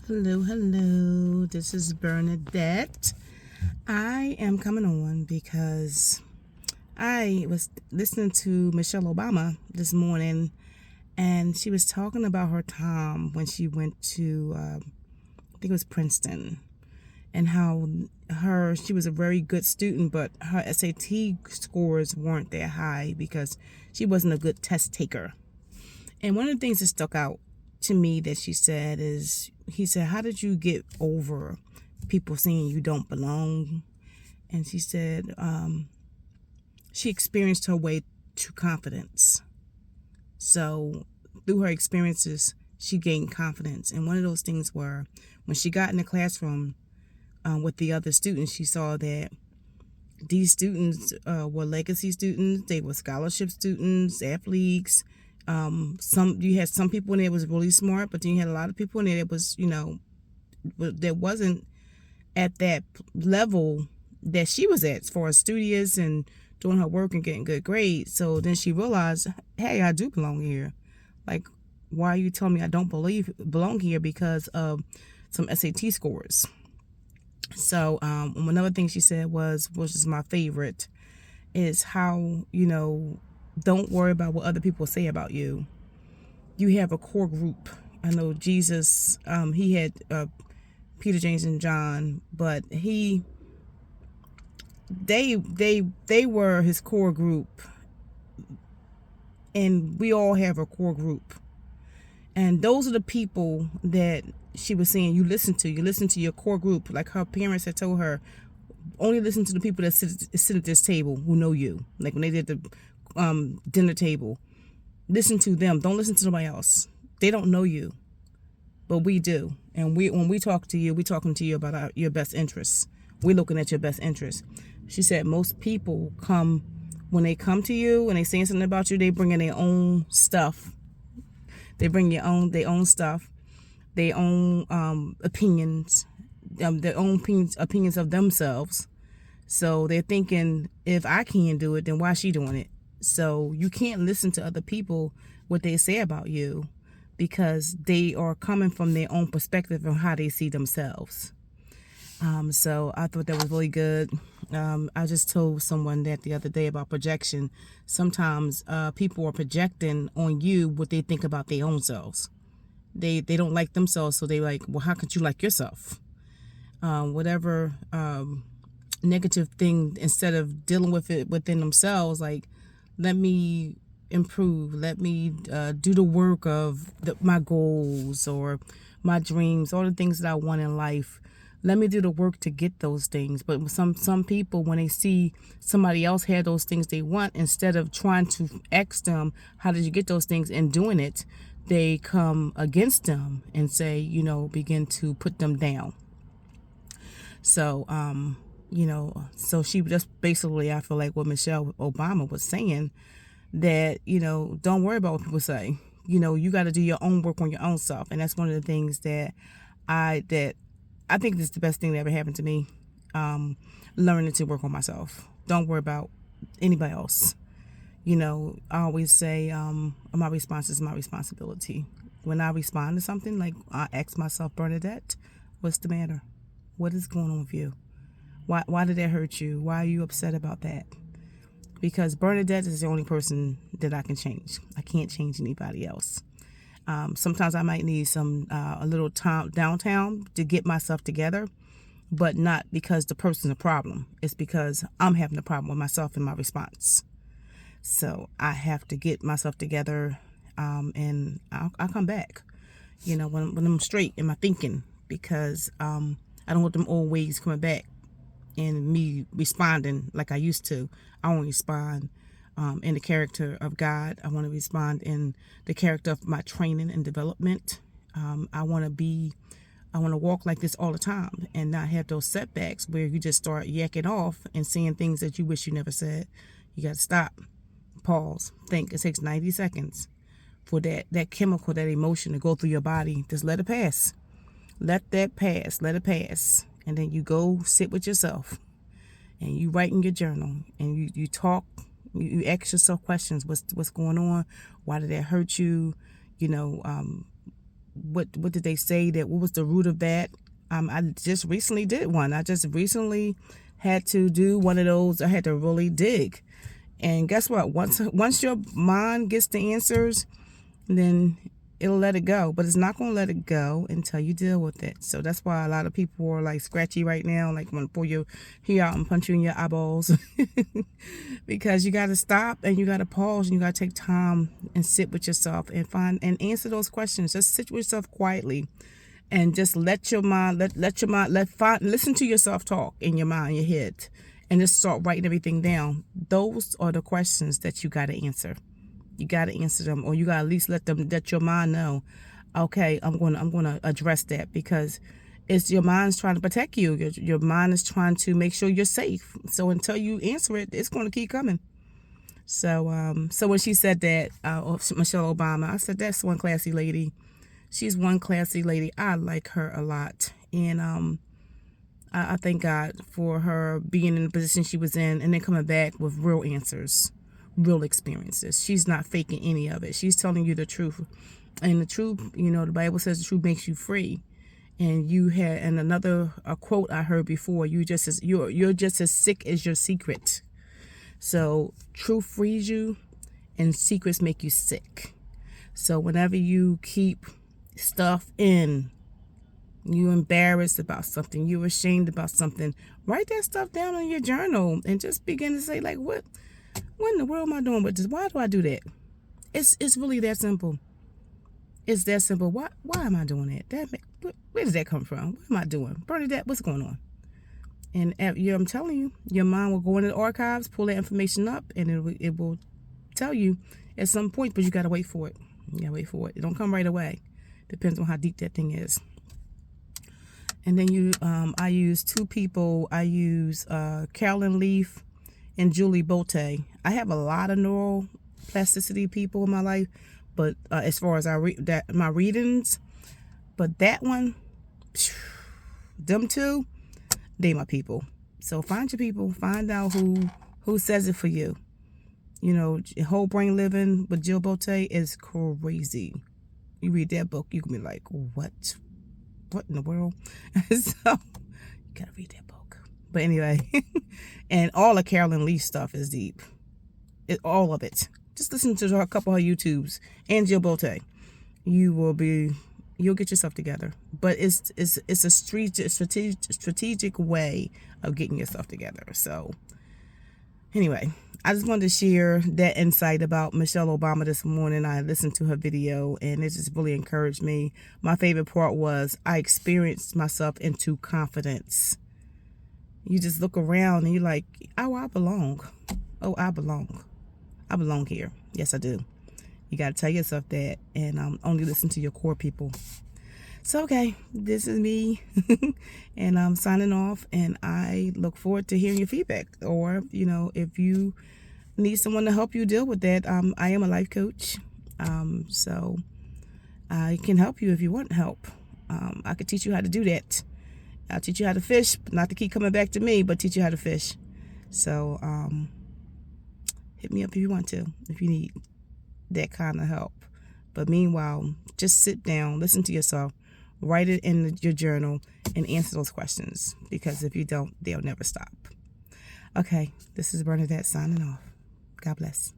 Hello, hello. This is Bernadette. I am coming on because I was listening to Michelle Obama this morning, and she was talking about her time when she went to, I think it was Princeton, and how she was a very good student, but her SAT scores weren't that high because she wasn't a good test taker. And one of the things that stuck out to me that she said is, he said, how did you get over people saying you don't belong? And she said, she experienced her way to confidence. So through her experiences, she gained confidence. And one of those things were when she got in the classroom with the other students, she saw that these students were legacy students. They were scholarship students, athletes. You had some people in there was really smart, but then you had a lot of people in there that was, that wasn't at that level that she was at as far as studious and doing her work and getting good grades. So then she realized, hey, I do belong here. Like, why are you telling me I don't belong here because of some SAT scores? So another thing she said was, which is my favorite, is how, don't worry about what other people say about you. You have a core group. I know Jesus, he had Peter, James, and John, but they were his core group, and we all have a core group. And those are the people that she was saying you listen to your core group. Like her parents had told her, only listen to the people that sit at this table who know you. Like when they did the dinner table, listen to them. Don't listen to nobody else. They don't know you, but we do. And when we talk to you, we're talking to you about your best interests. We're looking at your best interests. She said most people when they come to you and they saying something about you, they bring in their own stuff. They bring their own stuff, their own opinions, their own opinions of themselves. So they're thinking, if I can't do it, then why is she doing it? So you can't listen to other people, what they say about you, because they are coming from their own perspective on how they see themselves. So I thought that was really good. I just told someone that the other day about projection. Sometimes people are projecting on you what they think about their own selves. They don't like themselves, so they like, well, how could you like yourself? Whatever negative thing, instead of dealing with it within themselves, like, let me improve. Let me do the work of my goals or my dreams, all the things that I want in life. Let me do the work to get those things. But some people, when they see somebody else have those things they want, instead of trying to ask them, how did you get those things, and doing it, they come against them and say, begin to put them down. So, so she just basically, I feel like what Michelle Obama was saying, that, don't worry about what people say. You got to do your own work on your own self. And that's one of the things that I think this is the best thing that ever happened to me. Learning to work on myself. Don't worry about anybody else. I always say, my response is my responsibility. When I respond to something, like I ask myself, Bernadette, what's the matter? What is going on with you? Why did that hurt you? Why are you upset about that? Because Bernadette is the only person that I can change. I can't change anybody else. Sometimes I might need a little time downtown to get myself together, but not because the person's a problem. It's because I'm having a problem with myself and my response. So I have to get myself together, and I'll come back, when I'm straight in my thinking, because I don't want them old ways coming back and me responding like I used to. I want to respond in the character of God. I want to respond in the character of my training and development. I want to walk like this all the time and not have those setbacks where you just start yakking off and saying things that you wish you never said. You got to stop, pause, think. It takes 90 seconds for that chemical, that emotion to go through your body. Just let it pass. Let that pass. Let it pass. And then you go sit with yourself and you write in your journal and you talk. You ask yourself questions. What's going on? Why did that hurt you? what did they say, that what was the root of that. I just recently did one. I just recently had to do one of those. I had to really dig. And guess what? Once your mind gets the answers, then it'll let it go. But it's not going to let it go until you deal with it. So that's why a lot of people are like scratchy right now, like want to pull your hair out and punch you in your eyeballs. Because you got to stop and you got to pause and you got to take time and sit with yourself and find and answer those questions. Just sit with yourself quietly and just let your mind, listen to yourself talk in your mind, your head, and just start writing everything down. Those are the questions that you got to answer. You got to answer them, or you got to at least let your mind know, okay, I'm going to address that, because it's your mind's trying to protect you. Your mind is trying to make sure you're safe. So until you answer it, it's going to keep coming. So so when she said that, Michelle Obama, I said, that's one classy lady. She's one classy lady. I like her a lot. And I thank God for her being in the position she was in and then coming back with real answers, real experiences. She's not faking any of it. She's telling you the truth. And the truth, the Bible says the truth makes you free. And another quote I heard before, you're just as sick as your secret. So truth frees you and secrets make you sick. So whenever you keep stuff in, you embarrassed about something, you ashamed about something, write that stuff down in your journal and just begin to say, like, what in the world am I doing with this? Why do I do that? It's really that simple. It's that simple. Why am I doing that? Where does that come from? What am I doing? Bernadette, what's going on? And I'm telling you, your mind will go into the archives, pull that information up, and it will tell you at some point, but you got to wait for it. You got to wait for it. It don't come right away. Depends on how deep that thing is. And then I use two people. I use Carolyn Leaf and Julie Bolte. I have a lot of neuroplasticity people in my life, but as far as my readings, but that one, them two, they my people. So find your people. Find out who says it for you. Whole Brain Living with Jill Bolte is crazy. You read that book, you can be like, what in the world? So you gotta read that book. But anyway, and all of Carolyn Leaf's stuff is deep. All of it. Just listen to a couple of her YouTubes and Jill Bolte. You'll get yourself together. But it's a strategic way of getting yourself together. So anyway, I just wanted to share that insight about Michelle Obama this morning. I listened to her video and it just really encouraged me. My favorite part was I experienced myself into confidence. You just look around and you're like, oh, I belong. Oh, I belong. I belong here. Yes, I do. You got to tell yourself that, and only listen to your core people. So, okay, this is me, and I'm signing off, and I look forward to hearing your feedback. Or, if you need someone to help you deal with that, I am a life coach, so I can help you if you want help. I could teach you how to do that. I'll teach you how to fish, not to keep coming back to me, but teach you how to fish. So, hit me up if you want to, if you need that kind of help. But meanwhile, just sit down, listen to yourself, write it in your journal, and answer those questions, because if you don't, they'll never stop. Okay, this is Bernadette signing off. God bless.